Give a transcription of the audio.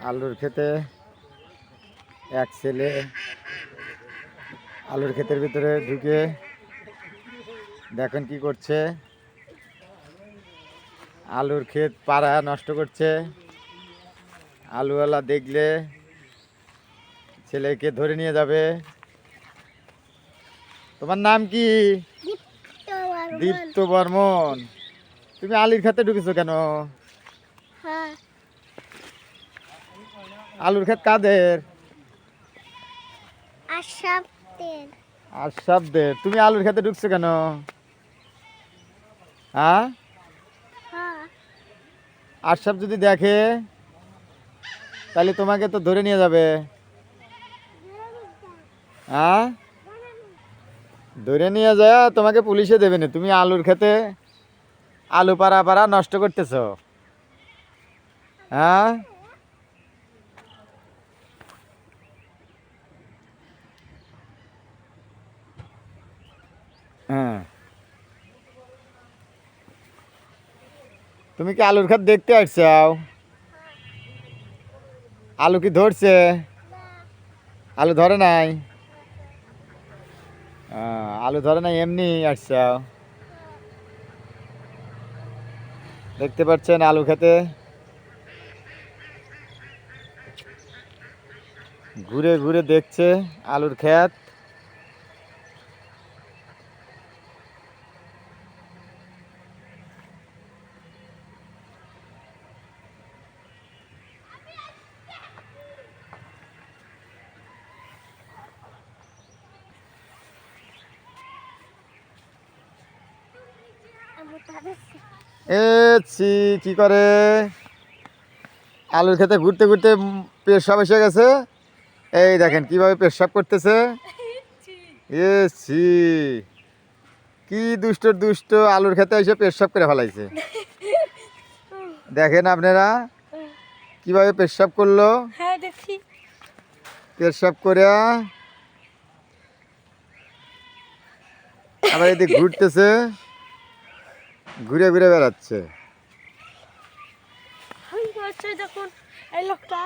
আলুর খেতে এক ছেলে আলুর ক্ষেতের ভিতরে ঢুকে দেখেন কি করছে। আলুর ক্ষেত পাড়া নষ্ট করছে। আলুওয়ালা দেখলে ছেলেকে ধরে নিয়ে যাবে। তোমার নাম কি? দীপ্ত বর্মন। তুমি আলুর খেতে ঢুকেছো কেন? আলুর ক্ষেত কাদের? আশরাফদের। তুমি আলুর খেতে ঢুকছো কেন? হ্যাঁ, আশরাফ যদি দেখে তাহলে তোমাকে তো ধরে নিয়ে যাবে। হ্যাঁ, ধরে নিয়ে যায় তোমাকে পুলিশে দেবে না। তুমি আলুর খেতে আলু পাড়া পাড়া নষ্ট করতেছো। হ্যাঁ, হ্যাঁ, তুমি কি আলুর ক্ষেত দেখতে আসছাও? আলু কি ধরছে? আলু ধরে নাই? আলু ধরে নাই, এমনি আসছাও। দেখতে পাচ্ছেন আলু খেতে ঘুরে ঘুরে দেখছে আলুর ক্ষেত। এ ছি, কি করে আলুর খেতে ঘুরতে ঘুরতে পেশাব এসে গেছে। এই দেখেন কিভাবে পেশাব করতেছে। এ ছি, কি দুষ্ট দুষ্ট আলুর খেতে এসে পেশাব করে ফেলাইছে। দেখেন আপনারা কিভাবে পেশাব করলো। হ্যাঁ দেখি। পেশাব করে আবার এদিকে ঘুরতেছে, ঘুরে ঘুরে বেড়াচ্ছে। যখন এই লোকটা